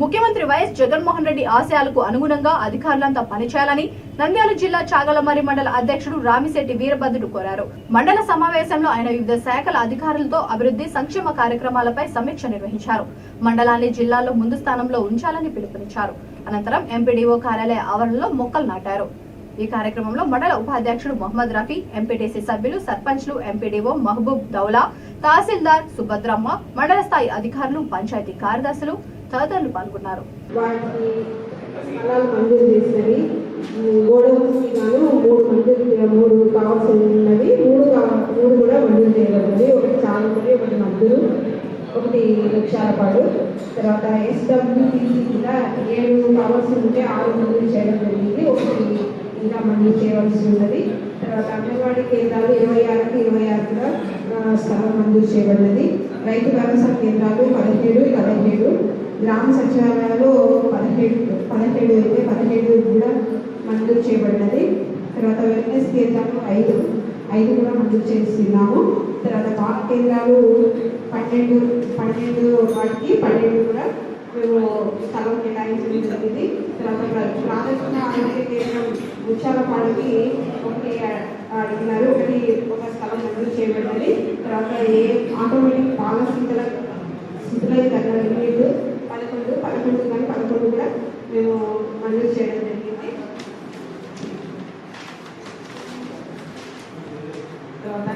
ముఖ్యమంత్రి వైఎస్ జగన్మోహన్ రెడ్డి ఆశయాలకు అనుగుణంగా అధికారులంతా పనిచేయాలని నంద్యాల జిల్లా చాగలమర్రి మండల అధ్యక్షుడు రామిశెట్టి వీరభద్రుడు కోరారు. మండల సమావేశంలో ఆయన వివిధ శాఖల అధికారులతో అభివృద్ధి సంక్షేమ కార్యక్రమాలపై సమీక్ష నిర్వహించారు. మండలాన్ని జిల్లాలో ముందు స్థానంలో ఉంచాలని పిలుపునిచ్చారు. అనంతరం ఎంపీడీఓ కార్యాలయ ఆవరణలో మొక్కలు నాటారు. ఈ కార్యక్రమంలో మండల ఉపాధ్యక్షుడు మొహమ్మద్ రఫీ, ఎంపీటీసీ సభ్యులు, సర్పంచ్లు, ఎంపీడీఓ మహబూబ్ దౌలా, తహసీల్దార్ సుభద్రమ్మ, మండల స్థాయి అధికారులు, పంచాయతీ కార్యదర్శులు తదితరులు పాల్గొన్నారు. మూడు కావాల్సి ఉన్నవి, మూడు కూడా మంజూరు చేయబడింది. ఒకటి చాలపల్లి, ఒకటి మద్దూరు, ఒకటి లక్షాలపాడు. తర్వాత SWTC కూడా 7 కావాల్సి ఉంటే 6 మంజూరు చేయడం జరిగింది. ఒకటి ఇంకా మంజూరు చేయవలసి ఉన్నది. తర్వాత అంగన్వాడీ కేంద్రాలు 26కి 26 కూడా స్థలం మంజూరు చేయబడినది. రైతు భరోసా కేంద్రాలు 17 గ్రామ సచివాలయాలు 17 అయితే 17 కూడా మంజూరు చేయబడినది. తర్వాత వెల్నెస్ కేంద్రాలు 5 కూడా మంజూరు చేస్తున్నాము. తర్వాత పాల కేంద్రాలు 12 వాటికి 12 కూడా మేము స్థలం కేటాయించడం జరిగింది. తర్వాత ప్రాథమిక ఆరోగ్య కేంద్రం ముచ్చాలపాడుకి ఒకటి అడిగినారు, ఒక స్థలం మంజూరు చేయబడింది. తర్వాత ఆటోమేటిక్ పాల శీతలీకరణ యూనిట్ 11 కూడా మేము మంజూరు చేయడం జరిగింది.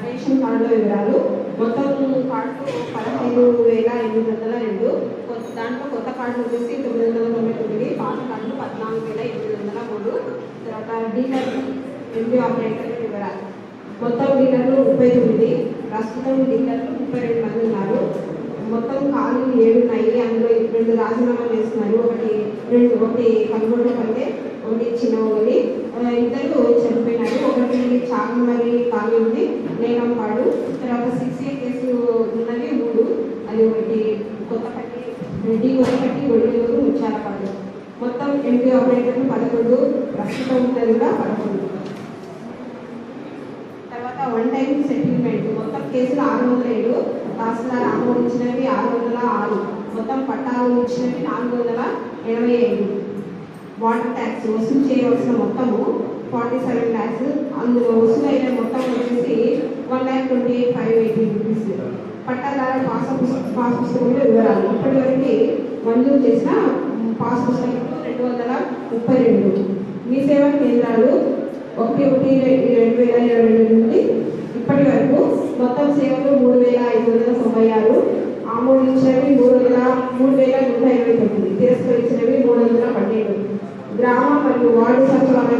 రేషన్ కార్డుల వివరాలు మొత్తం కార్డులు 15,802. దాంట్లో కొత్త కార్డులు వచ్చేసి 999, పాత కార్డులు 14,803. తర్వాత డీలర్లు, ఎంపీ ఆపరేటర్ల వివరాలు మొత్తం డీలర్లు 39, ప్రస్తుతం డీలర్లు 32 మంది ఉన్నారు. మొత్తం ఖాళీలు 7 ఉన్నాయి. అందులో 2 రాజీనామా చేస్తున్నారు. ఒకటి కనుగోలు కంటే, ఒకటి చిన్నవల్లి, 2 చనిపోయినారు. ఒకటి చాగలమర్రి ఖాళీ ఉంది, నేనంపాడు. తర్వాత 6A కేసు ఉన్నవి 3, అది ఒకటి కొత్తపట్టి, ఒడియూరు, ముచ్చాలపాడు. మొత్తం ఎంపీ ఆపరేటర్లు 11, ప్రస్తుతం ఉన్నది కూడా 11. తర్వాత 1 టైం సెటిల్మెంట్ మొత్తం కేసులు 607, తహసీల్దార్ ఆమోదించినవి 606, మొత్తం పట్టాలు ఇచ్చినవి 485. వాటర్ ట్యాక్స్ వసూలు చేయవలసిన మొత్తము 47 lakhs. అందులో వసూలైన మొత్తం వచ్చేసి 1,28,580 రూపీస్. పట్టాదారు పాస్ పుస్తకంలో వివరాలు ఇప్పటి వరకు మంజూరు చేసిన పాస్ పుస్తకాలు 232. మీ సేవా కేంద్రాలు 1/1/2022 నుండి ఇప్పటి వరకు మొత్తం సేవలు 3,596, ఆమోదించినవి 3,129, తిరస్కరించినవి 312. గ్రామ మరియు వార్డు సచివాలయ